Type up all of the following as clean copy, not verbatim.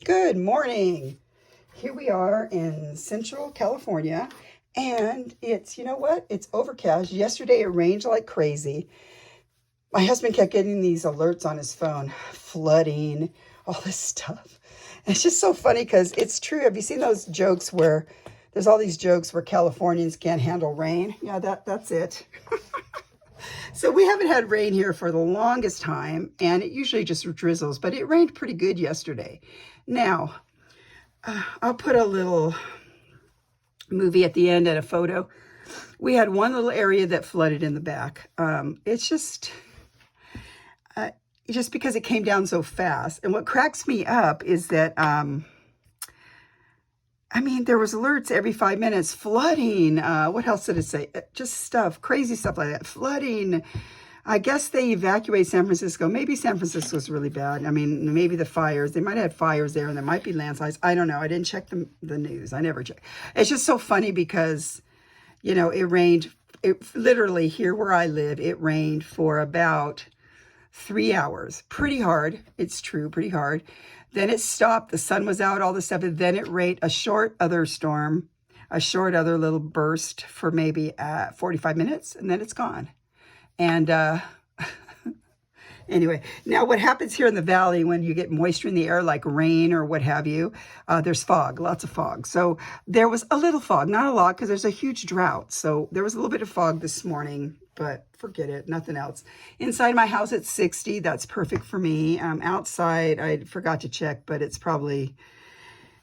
Good morning. Here we are in Central California, and it's, you know what? It's overcast. Yesterday it rained like crazy. My husband kept getting these alerts on his phone, flooding, all this stuff. And it's just so funny because it's true. Have you seen those jokes where there's all these jokes where Californians can't handle rain? Yeah, that's it. So we haven't had rain here for the longest time, and it usually just drizzles, but it rained pretty good yesterday. Now, I'll put a little movie at the end and a photo. We had one little area that flooded in the back. It's just because it came down so fast. And what cracks me up is that, there was alerts every 5 minutes, flooding. What else did it say? Just stuff, crazy stuff like that. Flooding. I guess they evacuate San Francisco. Maybe San Francisco was really bad. Maybe the fires. They might have had fires there, and there might be landslides. I don't know. I didn't check the news. I never check. It's just so funny because, it rained. It literally, here where I live, it rained for about 3 hours. Pretty hard. It's true, pretty hard. Then it stopped. The sun was out, all this stuff. And then it rained a short other storm, a short other little burst for maybe 45 minutes, and then it's gone. And anyway, now what happens here in the valley when you get moisture in the air like rain or what have you, there's fog, lots of fog. So there was a little fog, not a lot because there's a huge drought. So there was a little bit of fog this morning, but forget it, nothing else. Inside my house it's 60, that's perfect for me. Outside, I forgot to check, but it's probably,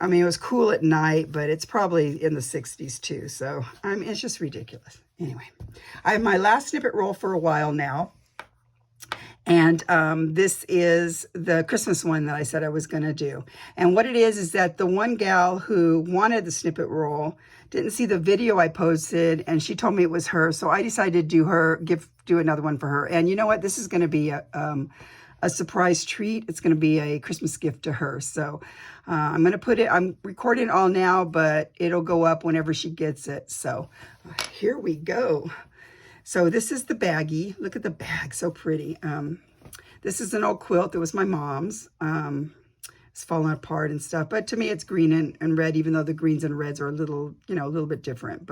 it was cool at night, but it's probably in the 60s too. So it's just ridiculous. Anyway, I have my last snippet roll for a while now. And this is the Christmas one that I said I was going to do. And what it is that the one gal who wanted the snippet roll didn't see the video I posted, and she told me it was her. So I decided to do another one for her. And you know what? This is going to be a surprise treat. It's going to be a Christmas gift to her. So I'm going to put it, I'm recording all now, but it'll go up whenever she gets it. So here we go. So this is the baggie. Look at the bag, so pretty. This is an old quilt that was my mom's. It's falling apart and stuff, but to me it's green and red, even though the greens and reds are a little bit different,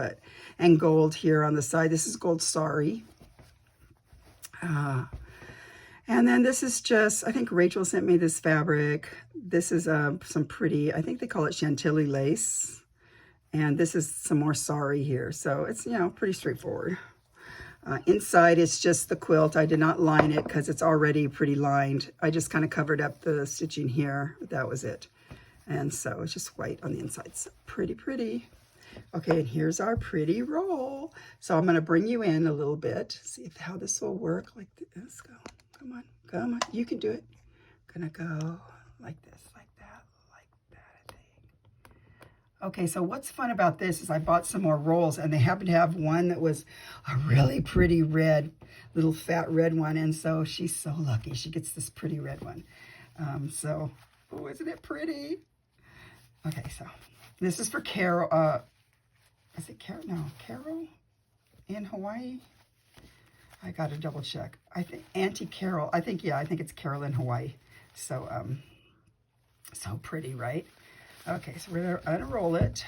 and gold here on the side. This is gold sari. And then this is just, I think Rachel sent me this fabric. This is some pretty, I think they call it Chantilly lace. And this is some more sari here. So it's, pretty straightforward. Inside it's just the quilt. I did not line it because it's already pretty lined. I just kind of covered up the stitching here. That was it. And so it's just white on the inside. So pretty, pretty. Okay, and here's our pretty roll. So I'm going to bring you in a little bit. See how this will work. Like this. Go. Come on. Come on. You can do it. Gonna go like this, like that, I think. Okay, so what's fun about this is I bought some more rolls, and they happen to have one that was a really pretty red, little fat red one. And so she's so lucky. She gets this pretty red one. Oh, isn't it pretty? Okay, so this is for Carol. Is it Carol? No, Carol in Hawaii. I got to double check. I think Auntie Carol. I think it's Carol in Hawaii. So, so pretty, right? Okay, so we're gonna roll it,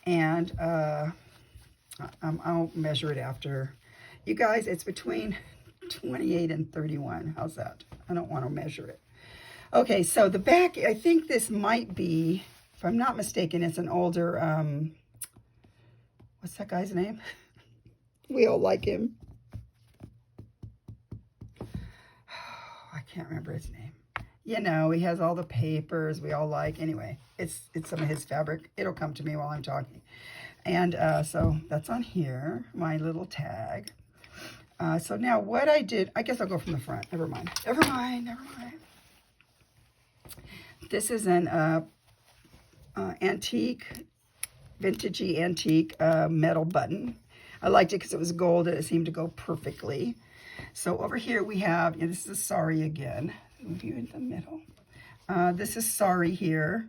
and I'll measure it after. You guys, it's between 28 and 31. How's that? I don't want to measure it. Okay, so the back. I think this might be, if I'm not mistaken, it's an older. What's that guy's name? We all like him. I can't remember his name. He has all the papers we all like. Anyway, it's some of his fabric. It'll come to me while I'm talking. And so that's on here, my little tag. So now what I did, I guess I'll go from the front. Never mind. This is an antique, vintagey antique metal button. I liked it because it was gold and it seemed to go perfectly. So over here we have, this is a sari again. Move you in the middle. This is sari here.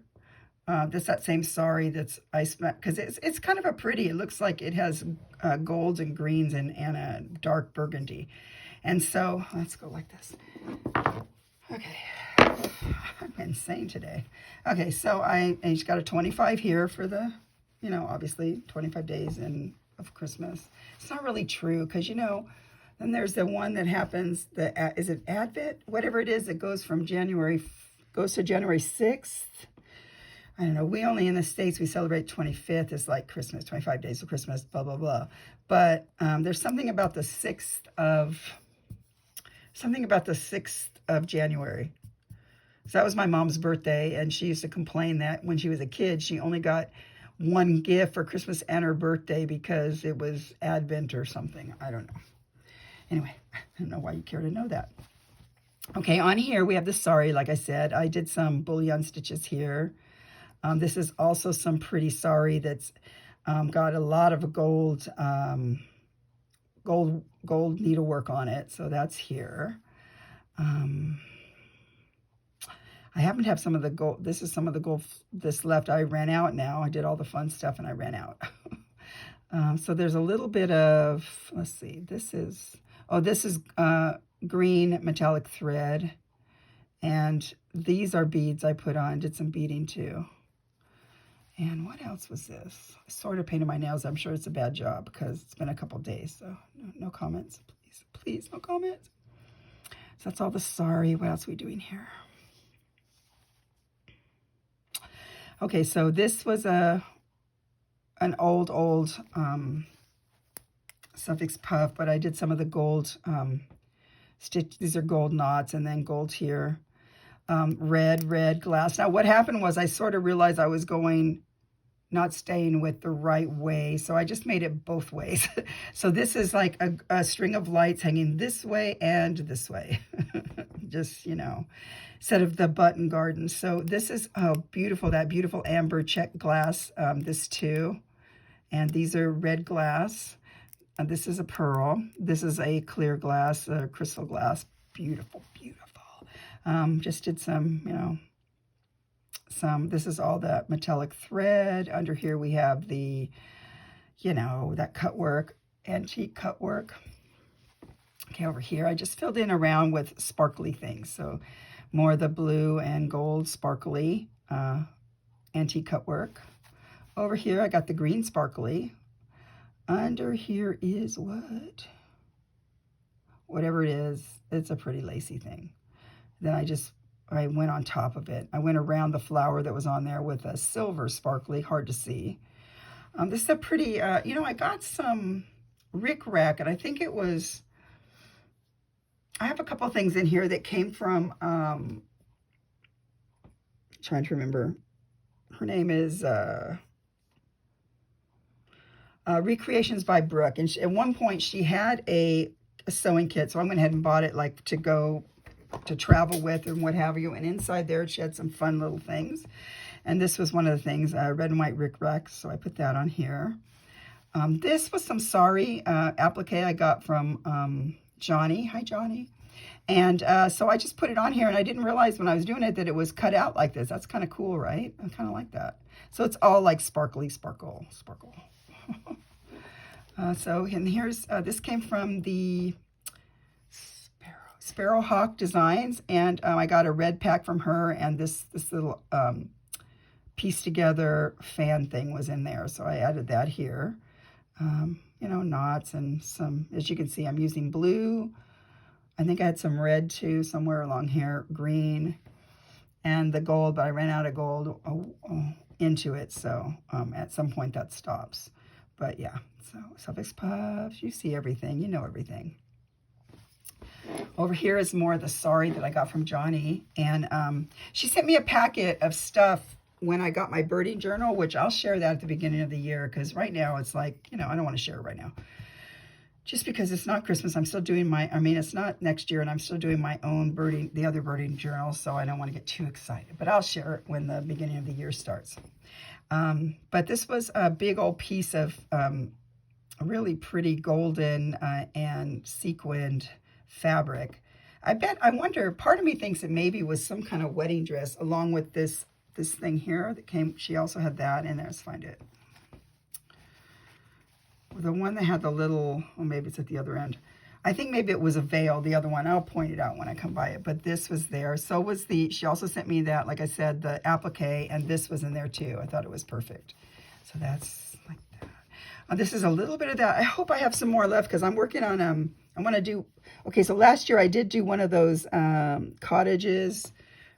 This that same sari that's I spent, because it's kind of a pretty, it looks like it has golds and greens and a dark burgundy. And so let's go like this. Okay, I'm in insane today. Okay, so I just got a 25 here for the, you know, obviously 25 days of Christmas. It's not really true because, you know, then there's the one that happens, is it Advent? Whatever it is, it goes from goes to January 6th. I don't know. We only in the States, we celebrate 25th is like Christmas, 25 days of Christmas, blah, blah, blah. But there's something about the 6th of January. So that was my mom's birthday, and she used to complain that when she was a kid, she only got one gift for Christmas and her birthday because it was Advent or something. I don't know. Anyway, I don't know why you care to know that. Okay, on here we have the sari. Like I said, I did some bullion stitches here. This is also some pretty sari that's got a lot of gold needlework on it. So that's here. I happen to have some of the gold. This is some of the gold this left. I ran out now. I did all the fun stuff and I ran out. So there's a little bit of, let's see, this is green metallic thread. And these are beads I put on, did some beading too. And what else was this? I sort of painted my nails. I'm sure it's a bad job because it's been a couple days. So no comments, please, please, no comments. So that's all the sari. What else are we doing here? Okay, so this was an old suffix puff, but I did some of the gold stitch. These are gold knots and then gold here. Red glass. Now what happened was I sort of realized I was not staying with the right way. So I just made it both ways. So this is like a string of lights hanging this way and this way. Just, you know, instead of the button garden. So this is beautiful, that beautiful amber check glass, this too. And these are red glass. This is a pearl. This is a clear glass, crystal glass. Beautiful, beautiful. Just did some, you know, this is all that metallic thread. Under here we have the, you know, that cut work, antique cut work. Okay, over here I just filled in around with sparkly things. So more of the blue and gold sparkly antique cut work. Over here I got the green sparkly. Under here is whatever it is, it's a pretty lacy thing. Then I went on top of it. I went around the flower that was on there with a silver sparkly, hard to see. This is a pretty, you know, I got some rickrack, and I think it was, I have a couple of things in here that came from, trying to remember. Her name is Recreations by Brooke. And at one point she had a sewing kit, so I went ahead and bought it like to go to travel with and what have you. And inside there she had some fun little things. And this was one of the things, red and white rickrack, so I put that on here. This was some sari applique I got from Johnny. Hi, Johnny. And so I just put it on here, and I didn't realize when I was doing it that it was cut out like this. That's kind of cool, right? I kind of like that. So it's all like sparkly, sparkle. And here's, this came from the Sparrowhawk Designs, and I got a red pack from her, and this little pieced together fan thing was in there, so I added that here. You know, knots and some, as you can see, I'm using blue. I think I had some red too somewhere along here, green, and the gold, but I ran out of gold into it, so at some point that stops. But yeah, so suffix puffs, you see everything, you know everything. Over here is more of the sari that I got from Johnny, and she sent me a packet of stuff when I got my birding journal, which I'll share that at the beginning of the year, because right now it's like, you know, I don't want to share it right now. Just because it's not Christmas, I'm still doing it's not next year, and I'm still doing my own the other birding journal, so I don't want to get too excited. But I'll share it when the beginning of the year starts. But this was a big old piece of really pretty golden and sequined fabric. I wonder, part of me thinks it maybe was some kind of wedding dress along with this thing here that came. She also had that in there. Let's find it. The one that had the little, well, maybe it's at the other end. I think maybe it was a veil, the other one. I'll point it out when I come by it. But this was there. So was she also sent me that, like I said, the applique, and this was in there too. I thought it was perfect. So that's like that. This is a little bit of that. I hope I have some more left because I'm working on, I want to do, okay, so last year I did do one of those cottages.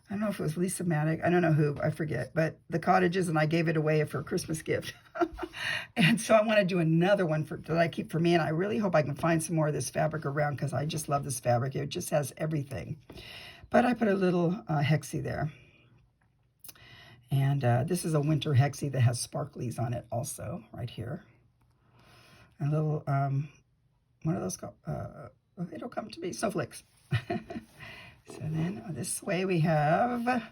I don't know if it was Lisa Maddox. I don't know who. I forget. But the cottages, and I gave it away for a Christmas gift. And so I want to do another one that I keep for me. And I really hope I can find some more of this fabric around because I just love this fabric. It just has everything. But I put a little hexie there. And this is a winter hexie that has sparklies on it also, right here. A little, what are those called? It'll come to me, snowflakes. So then this way we have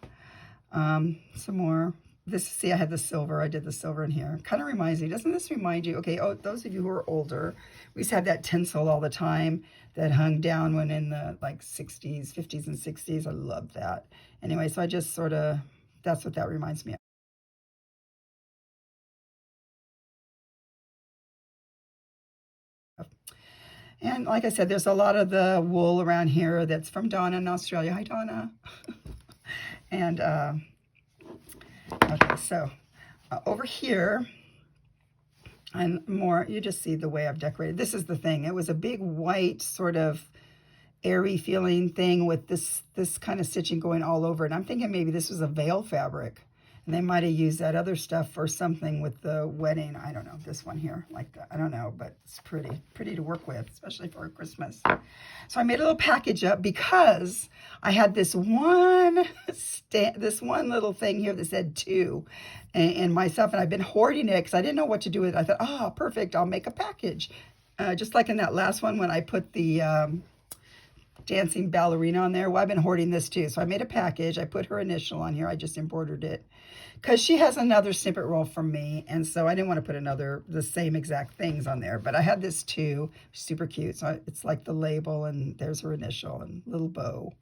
some more. This, see, I had the silver. I did the silver in here. Kind of reminds me, doesn't this remind you? Okay, oh, those of you who are older, we used to have that tinsel all the time that hung down when in the like 60s, 50s, and 60s. I love that. Anyway, so I just sort of, that's what that reminds me of. And like I said, there's a lot of the wool around here that's from Donna in Australia. Hi, Donna. And, okay, so over here, and more, you just see the way I've decorated. This is the thing. It was a big white sort of airy feeling thing with this kind of stitching going all over it. I'm thinking maybe this was a veil fabric. And they might have used that other stuff for something with the wedding. I don't know, this one here, like that. I don't know, but it's pretty to work with, especially for Christmas. So I made a little package up because I had this one little thing here that said 2 and myself, and I've been hoarding it because I didn't know what to do with it. I thought, oh, perfect, I'll make a package. Just like in that last one when I put the dancing ballerina on there. Well, I've been hoarding this too. So I made a package. I put her initial on here. I just embroidered it because she has another snippet roll from me. And so I didn't want to put the same exact things on there, but I had this too. Super cute. So it's like the label and there's her initial and little bow.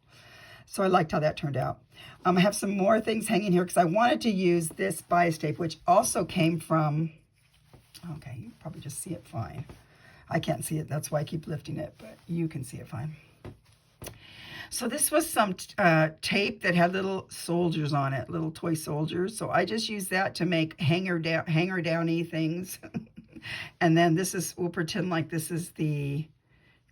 So I liked how that turned out. I have some more things hanging here because I wanted to use this bias tape, which also came from, okay, you probably just see it fine. I can't see it. That's why I keep lifting it, but you can see it fine. So this was some tape that had little soldiers on it, little toy soldiers. So I just used that to make hanger downy things. And then this is, we'll pretend like this is the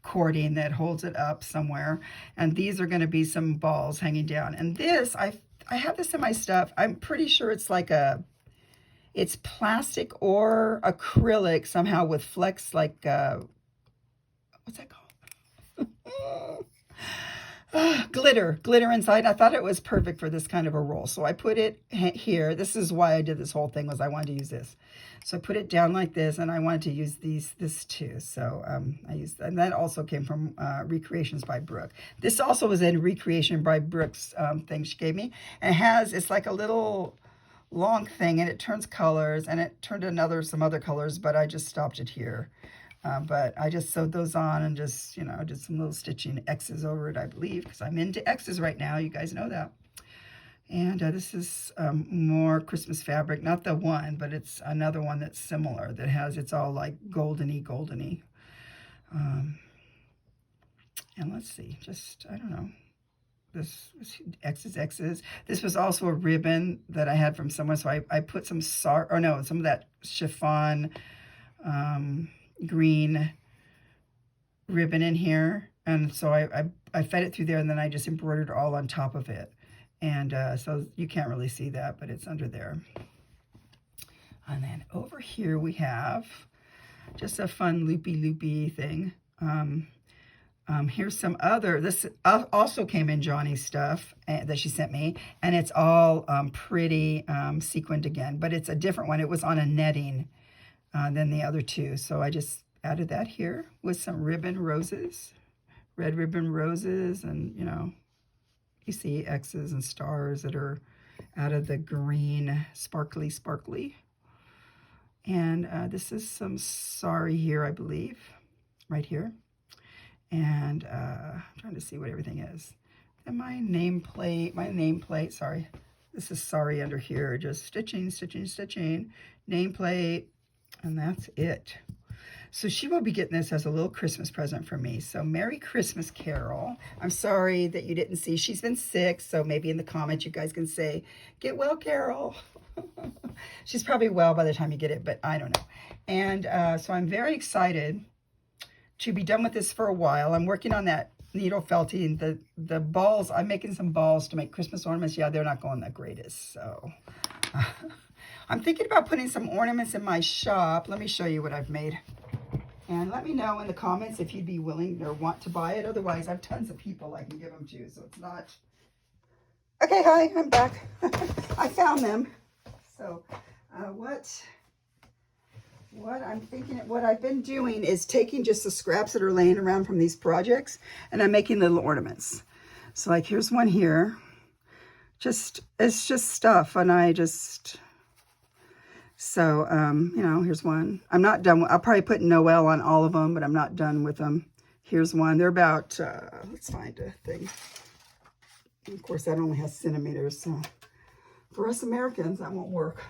cording that holds it up somewhere. And these are going to be some balls hanging down. And this, I have this in my stuff. I'm pretty sure it's like it's plastic or acrylic somehow with flex, like, what's that called? Glitter inside. I thought it was perfect for this kind of a roll. So I put it here. This is why I did this whole thing, was I wanted to use this. So I put it down like this, and I wanted to use this too. So I used, and that also came from Recreations by Brooke. This also was in Recreation by Brooke's thing she gave me. And it's like a little long thing, and it turns colors, and it turned some other colors, but I just stopped it here. But I just sewed those on and just, you know, did some little stitching X's over it, I believe, because I'm into X's right now. You guys know that. And this is more Christmas fabric. Not the one, but it's another one that's similar that it's all like goldeny. And let's see, just, I don't know. This was X's. This was also a ribbon that I had from someone. So I put some some of that chiffon green ribbon in here, and so I fed it through there, and then I just embroidered all on top of it. And so you can't really see that, but it's under there. And then over here we have just a fun loopy thing. Here's some other, this also came in Johnny's stuff that she sent me, and it's all pretty sequined again, but it's a different one. It was on a netting than the other two. So I just added that here with some ribbon roses, red ribbon roses, and, you know, you see X's and stars that are out of the green sparkly. And this is some sari here, I believe, right here. And I'm trying to see what everything is. And my nameplate, sorry. This is sari under here, just stitching, nameplate, and that's it. So she will be getting this as a little Christmas present for me. So Merry Christmas, Carol. I'm sorry that you didn't see. She's been sick, so maybe in the comments you guys can say, get well, Carol. She's probably well by the time you get it, but I don't know. And so I'm very excited to be done with this for a while. I'm working on that needle felting. The balls, I'm making some balls to make Christmas ornaments. Yeah, they're not going the greatest, so... I'm thinking about putting some ornaments in my shop. Let me show you what I've made. And let me know in the comments if you'd be willing or want to buy it. Otherwise, I have tons of people I can give them to, so it's not... Okay, hi, I'm back. I found them. So, what I'm thinking, what I've been doing is taking just the scraps that are laying around from these projects, and I'm making little ornaments. So, like, here's one here. It's just stuff, and I just... So, you know, here's one. I'm not done. I'll probably put Noel on all of them, but I'm not done with them. Here's one. They're about, let's find a thing. Of course, that only has centimeters, so for us Americans, that won't work.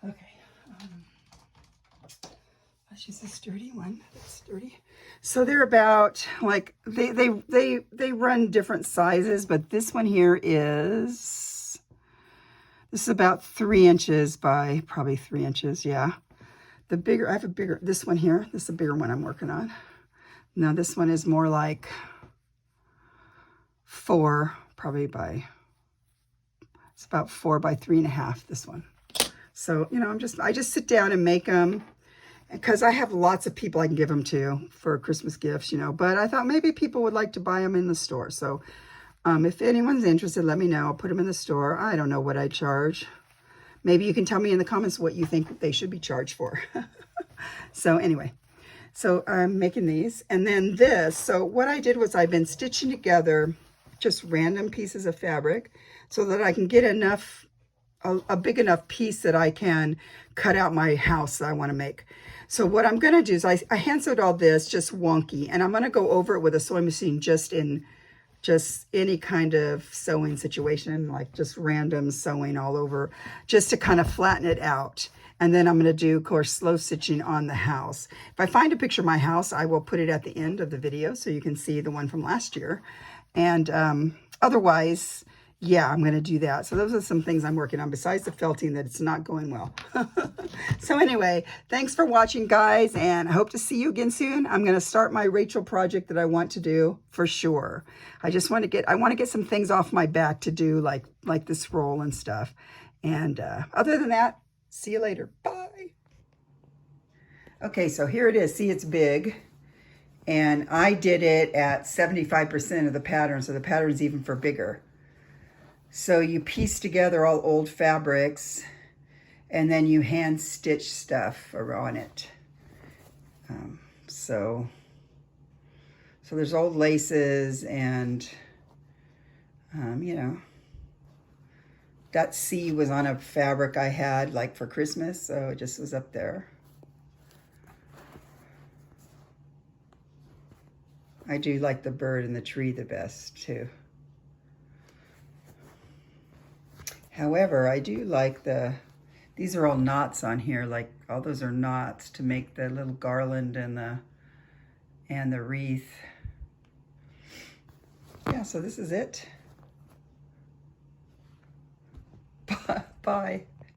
Okay. That's just a sturdy one. That's sturdy. So they're about, like, they run different sizes, but this one here is... This is about 3 inches by probably 3 inches, yeah. The bigger, I have a bigger, this one here, this is a bigger one I'm working on. Now this one is more like 4, probably by, it's about 4 by 3.5, this one. So, you know, I just sit down and make them, because I have lots of people I can give them to for Christmas gifts, you know, but I thought maybe people would like to buy them in the store, so... if anyone's interested, let me know. I'll put them in the store. I don't know what I charge. Maybe you can tell me in the comments what you think they should be charged for. So anyway, so I'm making these. And then this, so what I did was I've been stitching together just random pieces of fabric so that I can get enough, a big enough piece that I can cut out my house that I want to make. So what I'm going to do is I hand sewed all this just wonky, and I'm going to go over it with a sewing machine just any kind of sewing situation, like just random sewing all over, just to kind of flatten it out. And then I'm going to do, of course, slow stitching on the house. If I find a picture of my house, I will put it at the end of the video so you can see the one from last year. And otherwise, yeah, I'm going to do that. So those are some things I'm working on besides the felting that it's not going well. So anyway, thanks for watching, guys, and I hope to see you again soon. I'm going to start my Rachel project that I want to do for sure. I want to get some things off my back to do like this roll and stuff. And other than that, see you later. Bye. Okay, so here it is. See, it's big. And I did it at 75% of the pattern, so the pattern's even for bigger. So you piece together all old fabrics, and then you hand stitch stuff on it. So there's old laces and, you know, that C was on a fabric I had like for Christmas, so it just was up there. I do like the bird and the tree the best too. However, I do like these are all knots on here, like all those are knots to make the little garland and the wreath. Yeah, so this is it. Bye.